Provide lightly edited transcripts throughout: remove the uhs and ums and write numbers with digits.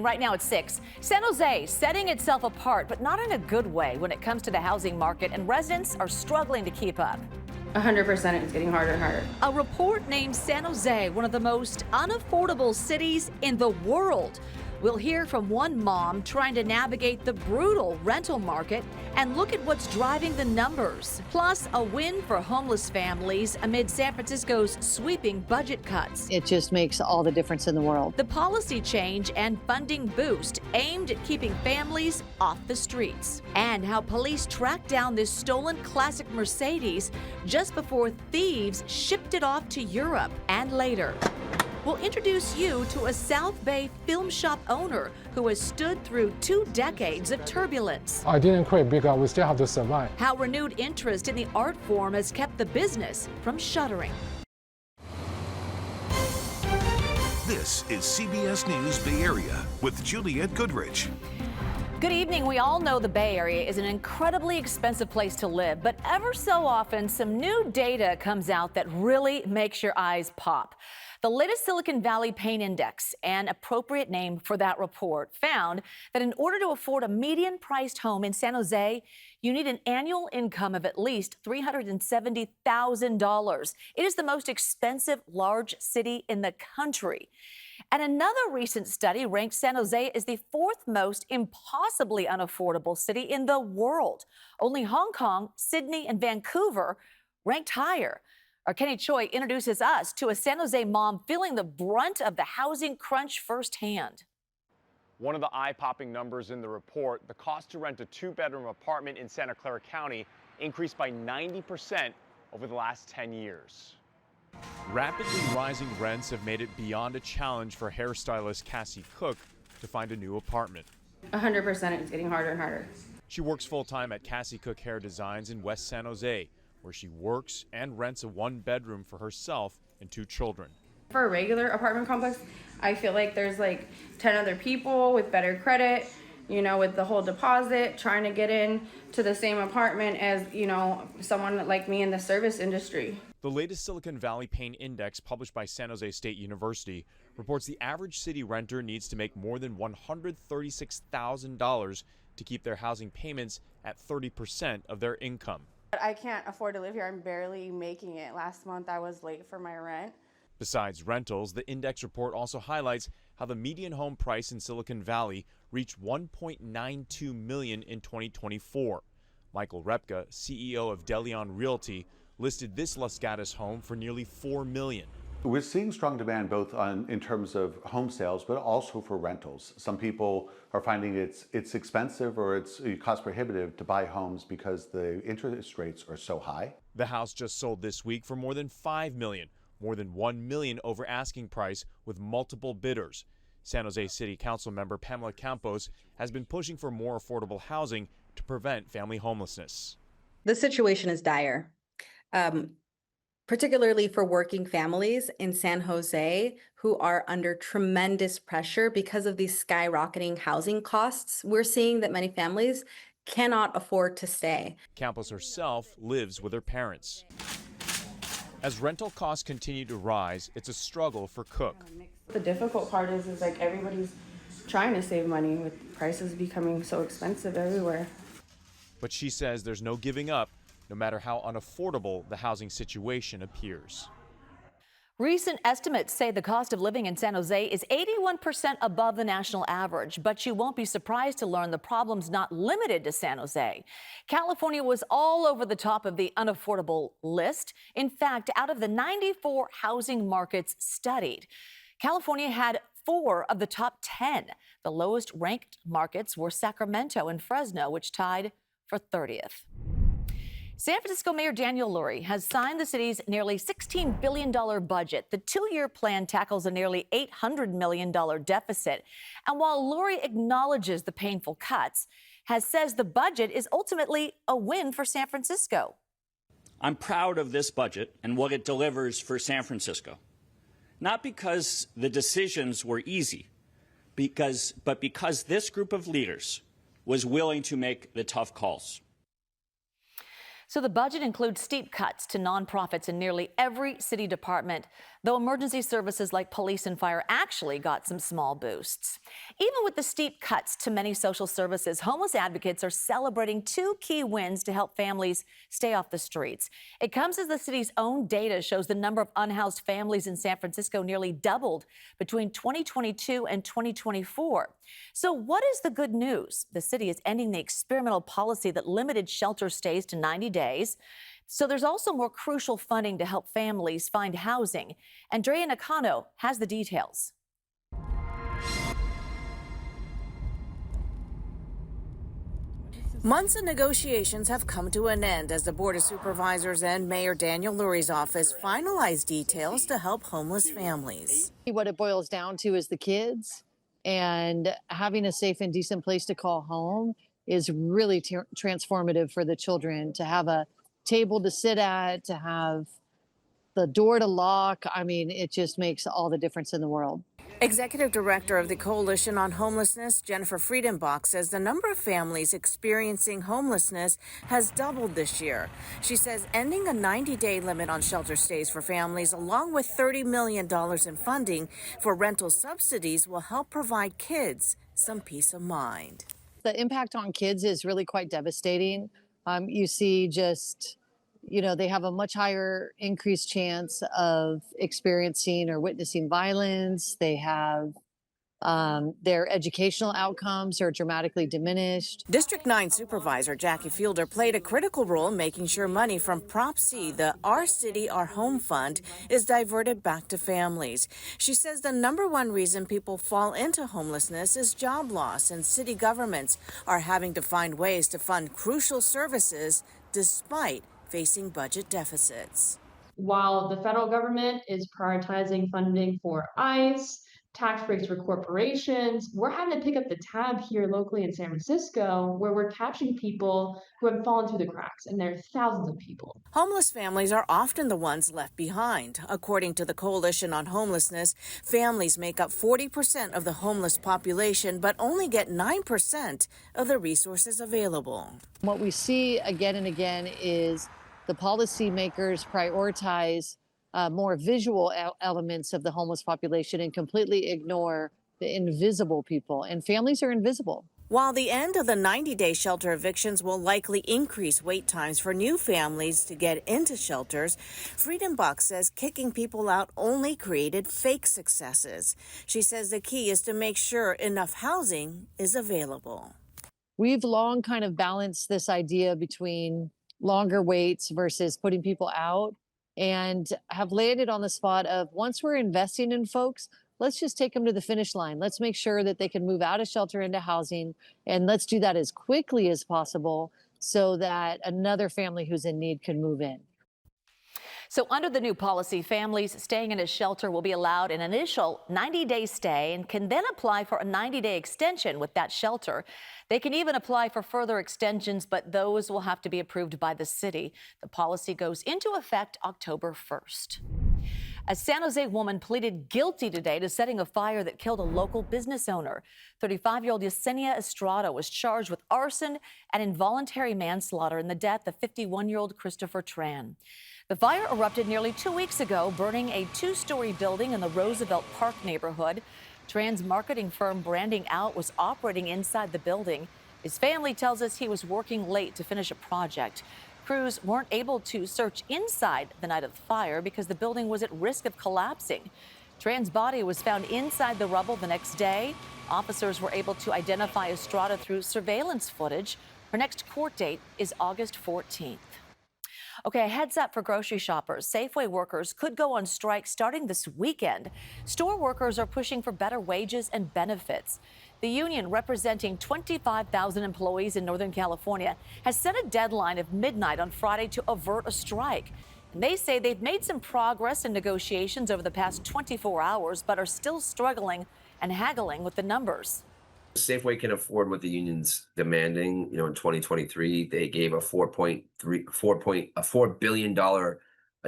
right now it's 6. San Jose setting itself apart, but not in a good way when it comes to the housing market, and residents are struggling to keep up. 100%, it's getting harder and harder. A report named San Jose one of the most unaffordable cities in the world. We'll hear from one mom trying to navigate the brutal rental market and look at what's driving the numbers. Plus, a win for homeless families amid San Francisco's sweeping budget cuts. It just makes all the difference in the world. The policy change and funding boost aimed at keeping families off the streets. And how police tracked down this stolen classic Mercedes just before thieves shipped it off to Europe. And later, we'll introduce you to a South Bay film shop owner who has stood through 2 decades of turbulence. I didn't quit because we still have to survive. How renewed interest in the art form has kept the business from shuttering. This is CBS News Bay Area with Juliette Goodrich. Good evening. We all know the Bay Area is an incredibly expensive place to live, but ever so often some new data comes out that really makes your eyes pop. The latest Silicon Valley Pain Index, an appropriate name for that report, found that in order to afford a median-priced home in San Jose, you need an annual income of at least $370,000. It is the most expensive large city in the country. And another recent study ranked San Jose as the 4th most impossibly unaffordable city in the world. Only Hong Kong, Sydney, and Vancouver ranked higher. Our Kenny Choi introduces us to a San Jose mom feeling the brunt of the housing crunch firsthand. One of the eye-popping numbers in the report, the cost to rent a 2-bedroom apartment in Santa Clara County increased by 90% over the last 10 years. Rapidly rising rents have made it beyond a challenge for hairstylist Cassie Cook to find a new apartment. 100%, it's getting harder and harder. She works full-time at Cassie Cook Hair Designs in West San Jose, where she works and rents a 1-bedroom for herself and 2 children. For a regular apartment complex, I feel like there's like 10 other people with better credit, you know, with the whole deposit, trying to get in to the same apartment as, you know, someone like me in the service industry. The latest Silicon Valley Pain Index, published by San Jose State University, reports the average city renter needs to make more than $136,000 to keep their housing payments at 30% of their income. I can't afford to live here. I'm barely making it. Last month I was late for my rent. Besides rentals, the index report also highlights how the median home price in Silicon Valley reached $1.92 million in 2024. Michael Repka, CEO of DeLeon Realty, listed this Los Gatos home for nearly $4 million. We're seeing strong demand both in terms of home sales, but also for rentals. Some people are finding it's expensive or it's cost prohibitive to buy homes because the interest rates are so high. The house just sold this week for more than $5 million, more than $1 million over asking price with multiple bidders. San Jose City Council member Pamela Campos has been pushing for more affordable housing to prevent family homelessness. The situation is dire. Particularly for working families in San Jose who are under tremendous pressure because of these skyrocketing housing costs. We're seeing that many families cannot afford to stay. Campos herself lives with her parents. As rental costs continue to rise, it's a struggle for Cook. The difficult part is like everybody's trying to save money with prices becoming so expensive everywhere. But she says there's no giving up, no matter how unaffordable the housing situation appears. Recent estimates say the cost of living in San Jose is 81% above the national average, but you won't be surprised to learn the problem's not limited to San Jose. California was all over the top of the unaffordable list. In fact, out of the 94 housing markets studied, California had 4 of the top 10. The lowest ranked markets were Sacramento and Fresno, which tied for 30th. San Francisco Mayor Daniel Lurie has signed the city's nearly $16 billion budget. The 2-year plan tackles a nearly $800 million deficit. And while Lurie acknowledges the painful cuts, says the budget is ultimately a win for San Francisco. I'm proud of this budget and what it delivers for San Francisco. Not because the decisions were easy, but because this group of leaders was willing to make the tough calls. So the budget includes steep cuts to nonprofits in nearly every city department, though emergency services like police and fire actually got some small boosts. Even with the steep cuts to many social services, homeless advocates are celebrating two key wins to help families stay off the streets. It comes as the city's own data shows the number of unhoused families in San Francisco nearly doubled between 2022 and 2024. So what is the good news? The city is ending the experimental policy that limited shelter stays to 90 days. So there's also more crucial funding to help families find housing. Andrea Nakano has the details. Months of negotiations have come to an end as the Board of Supervisors and Mayor Daniel Lurie's office finalize details to help homeless families. What it boils down to is the kids, and having a safe and decent place to call home is really transformative for the children. To have a table to sit at, to have the door to lock, I mean, it just makes all the difference in the world. Executive Director of the Coalition on Homelessness, Jennifer Friedenbach, says the number of families experiencing homelessness has doubled this year. She says ending a 90-day limit on shelter stays for families, along with $30 million in funding for rental subsidies, will help provide kids some peace of mind. The impact on kids is really quite devastating. You see just, they have a much higher increased chance of experiencing or witnessing violence. They have their educational outcomes are dramatically diminished. District 9 Supervisor Jackie Fielder played a critical role in making sure money from Prop C, the Our City, Our Home Fund, is diverted back to families. She says the number one reason people fall into homelessness is job loss, and city governments are having to find ways to fund crucial services despite facing budget deficits. While the federal government is prioritizing funding for ICE, tax breaks for corporations, we're having to pick up the tab here locally in San Francisco, where we're catching people who have fallen through the cracks, and there are thousands of people. Homeless families are often the ones left behind. According to the Coalition on Homelessness, families make up 40% of the homeless population, but only get 9% of the resources available. What we see again and again is the policymakers prioritize more visual elements of the homeless population and completely ignore the invisible people. And families are invisible. While the end of the 90-day shelter evictions will likely increase wait times for new families to get into shelters, Friedenbach says kicking people out only created fake successes. She says the key is to make sure enough housing is available. We've long kind of balanced this idea between longer waits versus putting people out, and have landed on the spot of, once we're investing in folks, let's just take them to the finish line. Let's make sure that they can move out of shelter into housing, and let's do that as quickly as possible so that another family who's in need can move in. So under the new policy, families staying in a shelter will be allowed an initial 90-day stay and can then apply for a 90-day extension with that shelter. They can even apply for further extensions, but those will have to be approved by the city. The policy goes into effect October 1st. A San Jose woman pleaded guilty today to setting a fire that killed a local business owner. 35-year-old Yesenia Estrada was charged with arson and involuntary manslaughter in the death of 51-year-old Christopher Tran. The fire erupted nearly 2 weeks ago, burning a two-story building in the Roosevelt Park neighborhood. Tran's marketing firm Branding Out was operating inside the building. His family tells us he was working late to finish a project. Crews weren't able to search inside the night of the fire because the building was at risk of collapsing. Tran's body was found inside the rubble the next day. Officers were able to identify Estrada through surveillance footage. Her next court date is August 14th. Okay, a heads up for grocery shoppers. Safeway workers could go on strike starting this weekend. Store workers are pushing for better wages and benefits. The union, representing 25,000 employees in Northern California, has set a deadline of midnight on Friday to avert a strike. And they say they've made some progress in negotiations over the past 24 hours, but are still struggling and haggling with the numbers. Safeway can afford what the union's demanding. In 2023, they gave a $4 billion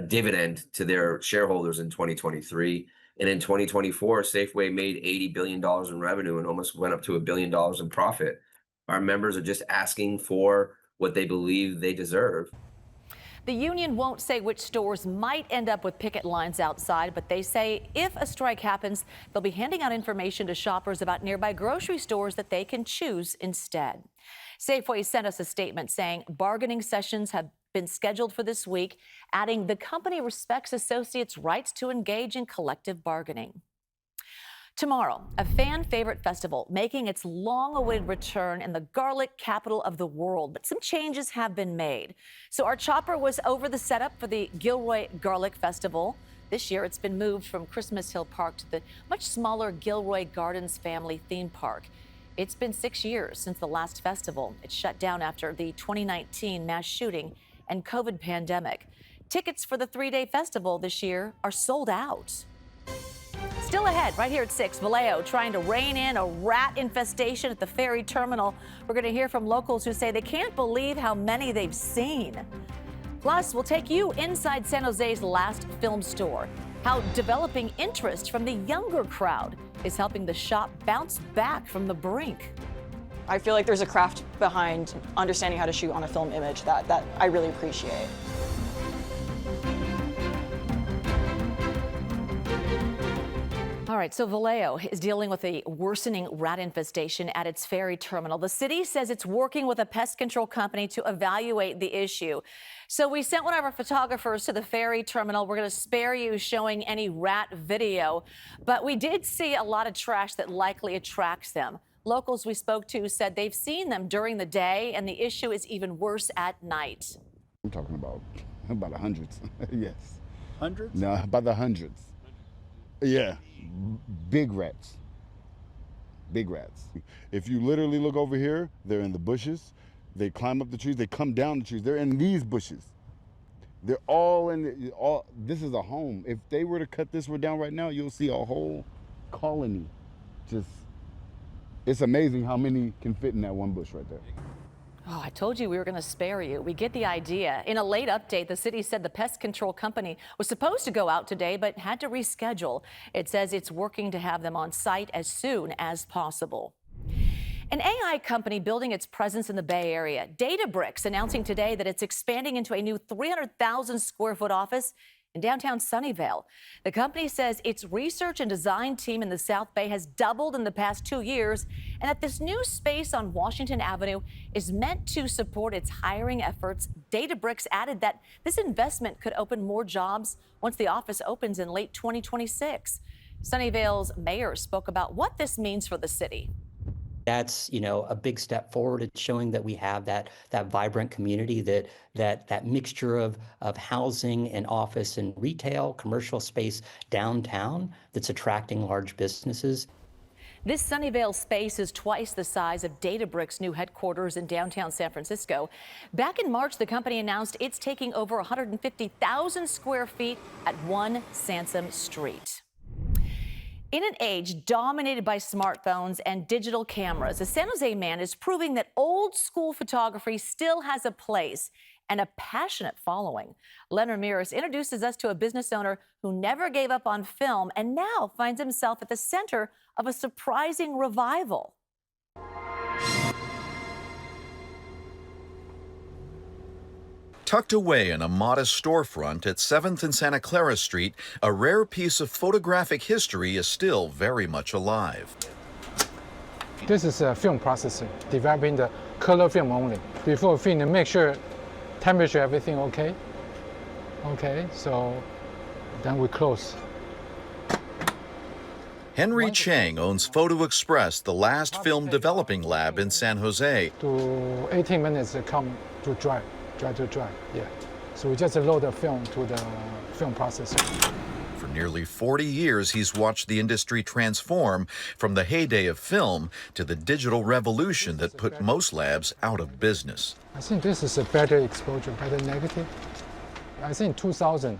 dividend to their shareholders in 2023. And in 2024, Safeway made $80 billion in revenue and almost went up to $1 billion in profit. Our members are just asking for what they believe they deserve. The union won't say which stores might end up with picket lines outside, but they say if a strike happens, they'll be handing out information to shoppers about nearby grocery stores that they can choose instead. Safeway sent us a statement saying bargaining sessions have been scheduled for this week, adding the company respects associates' rights to engage in collective bargaining. Tomorrow, a fan favorite festival making its long-awaited return in the garlic capital of the world, but some changes have been made. So our chopper was over the setup for the Gilroy Garlic Festival. This year, it's been moved from Christmas Hill Park to the much smaller Gilroy Gardens family theme park. It's been 6 years since the last festival. It shut down after the 2019 mass shooting and COVID pandemic. Tickets for the three-day festival this year are sold out. Still ahead, right here at 6, Vallejo trying to rein in a rat infestation at the ferry terminal. We're going to hear from locals who say they can't believe how many they've seen. Plus, we'll take you inside San Jose's last film store. How developing interest from the younger crowd is helping the shop bounce back from the brink. I feel like there's a craft behind understanding how to shoot on a film image that I really appreciate. All right, so Vallejo is dealing with a worsening rat infestation at its ferry terminal. The city says it's working with a pest control company to evaluate the issue. So we sent one of our photographers to the ferry terminal. We're going to spare you showing any rat video, but we did see a lot of trash that likely attracts them. Locals we spoke to said they've seen them during the day, and the issue is even worse at night. I'm talking about the hundreds. Yes. Hundreds? No, about the hundreds. Yeah. Big rats. Big rats. If you literally look over here, they're in the bushes. They climb up the trees. They come down the trees. They're in these bushes. They're all in. This is a home. If they were to cut this one down right now, you'll see a whole colony. Just, it's amazing how many can fit in that one bush right there. Oh, I told you we were going to spare you. We get the idea. In a late update, the city said the pest control company was supposed to go out today, but had to reschedule. It says it's working to have them on site as soon as possible. An AI company building its presence in the Bay Area, Databricks, announcing today that it's expanding into a new 300,000 square foot office in downtown Sunnyvale. The company says its research and design team in the South Bay has doubled in the past 2 years, and that this new space on Washington Avenue is meant to support its hiring efforts. Databricks added that this investment could open more jobs once the office opens in late 2026. Sunnyvale's mayor spoke about what this means for the city. That's, a big step forward. It's showing that we have that vibrant community, that mixture of housing and office and retail, commercial space downtown that's attracting large businesses. This Sunnyvale space is twice the size of Databricks' new headquarters in downtown San Francisco. Back in March, the company announced it's taking over 150,000 square feet at 1 Sansom Street. In an age dominated by smartphones and digital cameras, a San Jose man is proving that old school photography still has a place and a passionate following. Len Ramirez introduces us to a business owner who never gave up on film and now finds himself at the center of a surprising revival. Tucked away in a modest storefront at 7th and Santa Clara Street, a rare piece of photographic history is still very much alive. This is a film processing, developing the color film only. Before film, make sure temperature, everything okay. Okay, so then we close. Henry Chang owns Photo Express, the last film developing lab in San Jose. To 18 minutes, it come to dry. Yeah. So we just load the film to the film processor. For nearly 40 years, he's watched the industry transform from the heyday of film to the digital revolution that put most labs out of business. I think this is a better exposure, better negative. I think 2000,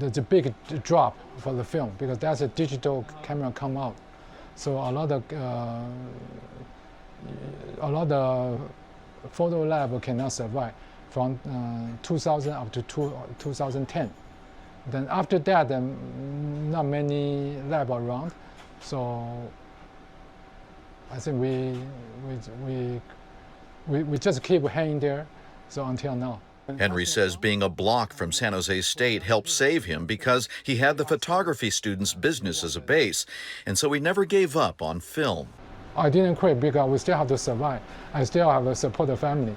there's a big drop for the film because that's a digital camera come out. So a lot of photo lab cannot survive from 2000 up to 2010. Then after that, not many lab around. So I think we just keep hanging there. So until now. Henry says being a block from San Jose State helped save him because he had the photography student's business as a base, and so he never gave up on film. I didn't quit because we still have to survive. I still have to support the family.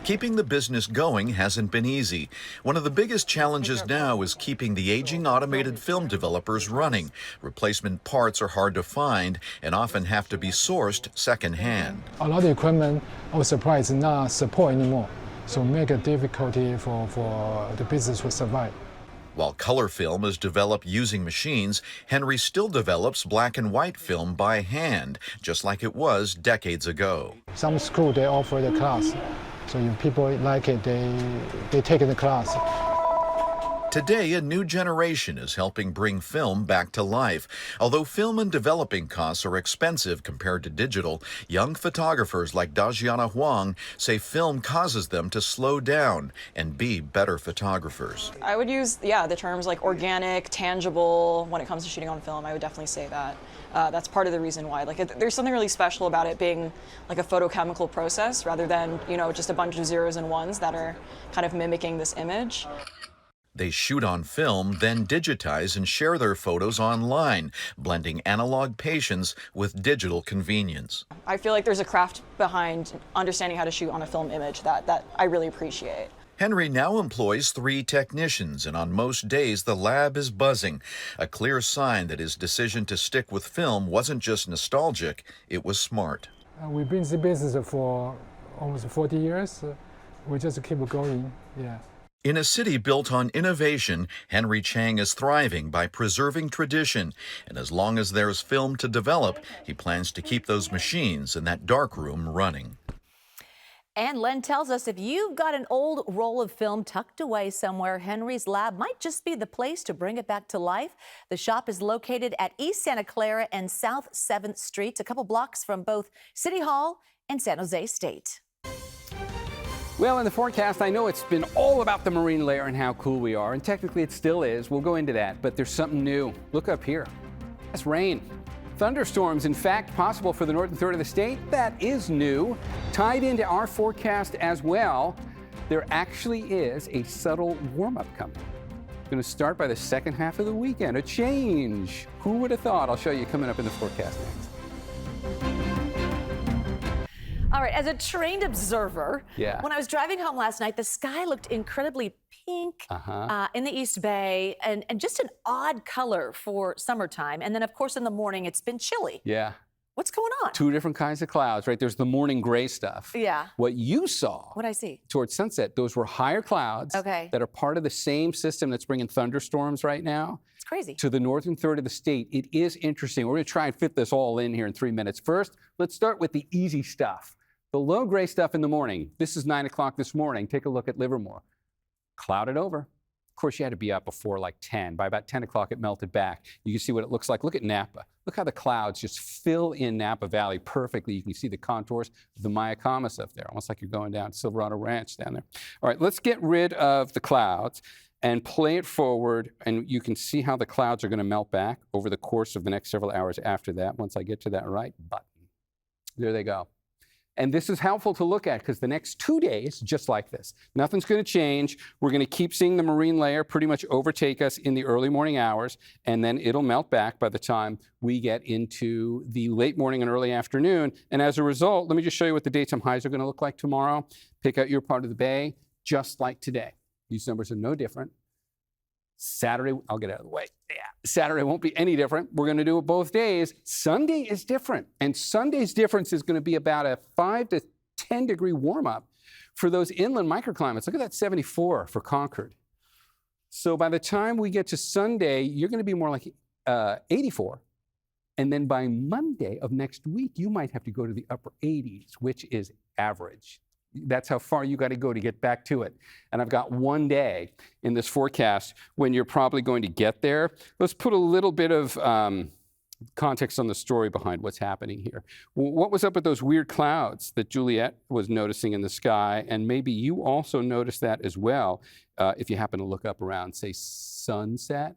Keeping the business going hasn't been easy. One of the biggest challenges now is keeping the aging automated film developers running. Replacement parts are hard to find and often have to be sourced secondhand. A lot of equipment, our supply is not support anymore, so make it difficulty for the business to survive. While color film is developed using machines, Henry still develops black and white film by hand, just like it was decades ago. Some school, they offer the class. So if people like it, they take the class. Today, a new generation is helping bring film back to life. Although film and developing costs are expensive compared to digital, young photographers like Dajiana Huang say film causes them to slow down and be better photographers. I would use, the terms like organic, tangible when it comes to shooting on film. I would definitely say that. That's part of the reason why. There's something really special about it being like a photochemical process rather than, just a bunch of zeros and ones that are kind of mimicking this image. They shoot on film, then digitize and share their photos online, blending analog patience with digital convenience. I feel like there's a craft behind understanding how to shoot on a film image that I really appreciate. Henry now employs 3 technicians, and on most days the lab is buzzing, a clear sign that his decision to stick with film wasn't just nostalgic, it was smart. We've been in the business for almost 40 years. We just keep going, yeah. In a city built on innovation, Henry Chang is thriving by preserving tradition, and as long as there's film to develop, he plans to keep those machines in that darkroom running. And Len tells us if you've got an old roll of film tucked away somewhere, Henry's Lab might just be the place to bring it back to life. The shop is located at East Santa Clara and South 7th Streets, a couple blocks from both City Hall and San Jose State. Well, in the forecast, I know it's been all about the marine layer and how cool we are, and technically it still is. We'll go into that, but there's something new. Look up here. That's rain. Thunderstorms, in fact, possible for the northern third of the state. That is new. Tied into our forecast as well, there actually is a subtle warm-up coming. Going to start by the second half of the weekend. A change. Who would have thought? I'll show you coming up in the forecast next. All right, as a trained observer, Yeah. when I was driving home last night, the sky looked incredibly pink in the East Bay and just an odd color for summertime. And then, of course, in the morning, it's been chilly. Yeah. What's going on? 2 different kinds of clouds, right? There's the morning gray stuff. Yeah. What you saw What'd I see? towards sunset, those were higher clouds Okay. that are part of the same system that's bringing thunderstorms right now. It's crazy. To the northern third of the state. It is interesting. We're going to try and fit this all in here in 3 minutes. First, let's start with the easy stuff. The low gray stuff in the morning. This is 9 o'clock this morning. Take a look at Livermore. Clouded over. Of course, you had to be up before like 10. By about 10 o'clock, it melted back. You can see what it looks like. Look at Napa. Look how the clouds just fill in Napa Valley perfectly. You can see the contours of the Mayacamas up there, almost like you're going down Silverado Ranch down there. All right, let's get rid of the clouds and play it forward, and you can see how the clouds are going to melt back over the course of the next several hours after that. Once I get to that right button. There they go. And this is helpful to look at because the next 2 days, just like this, nothing's going to change. We're going to keep seeing the marine layer pretty much overtake us in the early morning hours, and then it'll melt back by the time we get into the late morning and early afternoon. And as a result, let me just show you what the daytime highs are going to look like tomorrow. Pick out your part of the bay, just like today. These numbers are no different. Saturday, I'll get out of the way. Yeah, Saturday won't be any different. We're going to do it both days. Sunday is different. And Sunday's difference is going to be about a 5 to 10 degree warm up for those inland microclimates. Look at that 74 for Concord. So by the time we get to Sunday, you're going to be more like 84. And then by Monday of next week, you might have to go to the upper 80s, which is average. That's how far you got to go to get back to it. And I've got 1 day in this forecast when you're probably going to get there. Let's put a little bit of context on the story behind what's happening here. What was up with those weird clouds that Juliet was noticing in the sky? And maybe you also noticed that as well if you happen to look up around, say, sunset.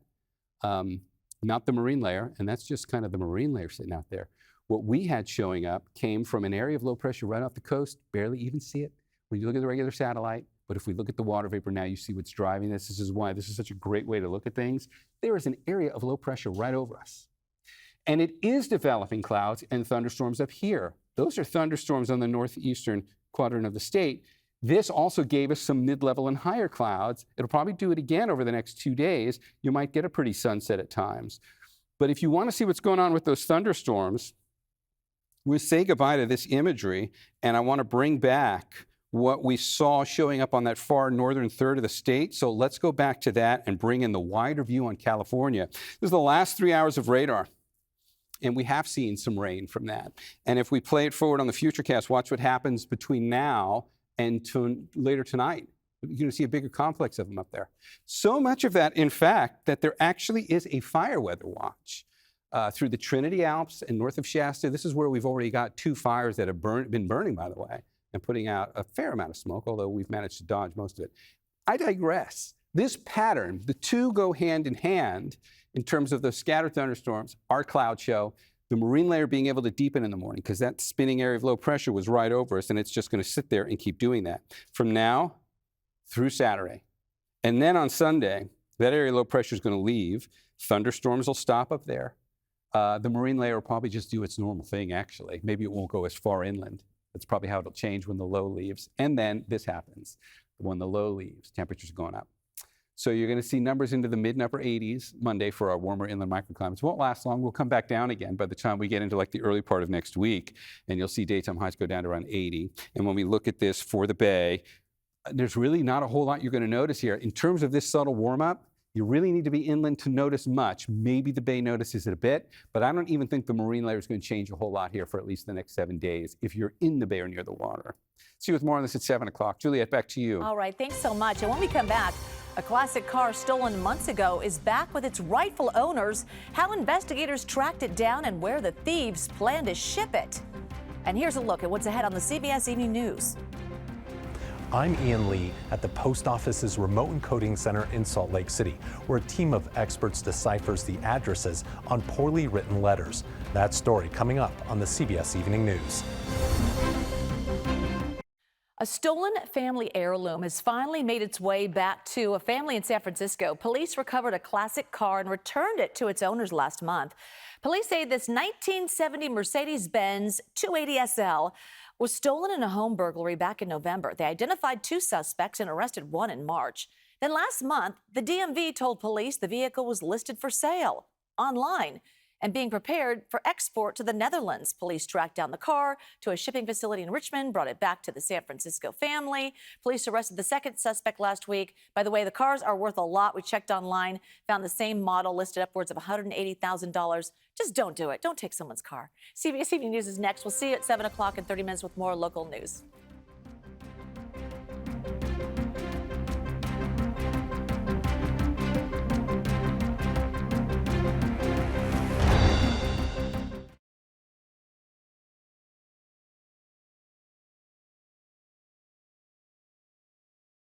Not the marine layer, and that's just kind of the marine layer sitting out there. What we had showing up came from an area of low pressure right off the coast, barely even see it when you look at the regular satellite, but But if we look at the water vapor now, you see what's driving this. This is why this is such a great way to look at things. There is an area of low pressure right over us. And it is developing clouds and thunderstorms up here. Those are thunderstorms on the northeastern quadrant of the state. This also gave us some mid-level and higher clouds. It'll probably do it again over the next 2 days. You might get a pretty sunset at times. But if you want to see what's going on with those thunderstorms, we say goodbye to this imagery, and I want to bring back what we saw showing up on that far northern third of the state. So let's go back to that and bring in the wider view on California. This is the last 3 hours of radar. And we have seen some rain from that. And if we play it forward on the Futurecast, watch what happens between now and later tonight. You're going to see a bigger complex of them up there. So much of that, in fact, that there actually is a fire weather watch through the Trinity Alps and north of Shasta. This is where we've already got 2 fires that have been burning, by the way, and putting out a fair amount of smoke, although we've managed to dodge most of it. I digress. This pattern, the two go hand in hand in terms of the scattered thunderstorms, our cloud show, the marine layer being able to deepen in the morning because that spinning area of low pressure was right over us, and it's just going to sit there and keep doing that from now through Saturday. And then on Sunday, that area of low pressure is going to leave. Thunderstorms will stop up there. The marine layer will probably just do its normal thing, actually. Maybe it won't go as far inland. That's probably how it'll change when the low leaves. And then this happens. When the low leaves, temperatures are going up. So you're going to see numbers into the mid and upper 80s Monday for our warmer inland microclimates. Won't last long. We'll come back down again by the time we get into like the early part of next week. And you'll see daytime highs go down to around 80. And when we look at this for the Bay, there's really not a whole lot you're going to notice here. In terms of this subtle warm-up, you really need to be inland to notice much. Maybe the Bay notices it a bit, but I don't even think the marine layer is going to change a whole lot here for at least the next 7 days if you're in the Bay or near the water. See you with more on this at 7 o'clock. Juliet, back to you. All right, thanks so much. And when we come back, a classic car stolen months ago is back with its rightful owners, how investigators tracked it down, and where the thieves plan to ship it. And here's a look at what's ahead on the CBS Evening News. I'm Ian Lee at the Post Office's Remote Encoding Center in Salt Lake City, where a team of experts deciphers the addresses on poorly written letters. That story coming up on the CBS Evening News. A stolen family heirloom has finally made its way back to a family in San Francisco. Police recovered a classic car and returned it to its owners last month. Police say this 1970 Mercedes-Benz 280 SL was stolen in a home burglary back in November. They identified 2 suspects and arrested 1 in March. Then last month, the DMV told police the vehicle was listed for sale online and being prepared for export to the Netherlands. Police tracked down the car to a shipping facility in Richmond, brought it back to the San Francisco family. Police arrested the second suspect last week. By the way, the cars are worth a lot. We checked online, found the same model listed upwards of $180,000. Just don't do it. Don't take someone's car. CBS Evening News is next. We'll see you at 7 o'clock in 30 minutes with more local news.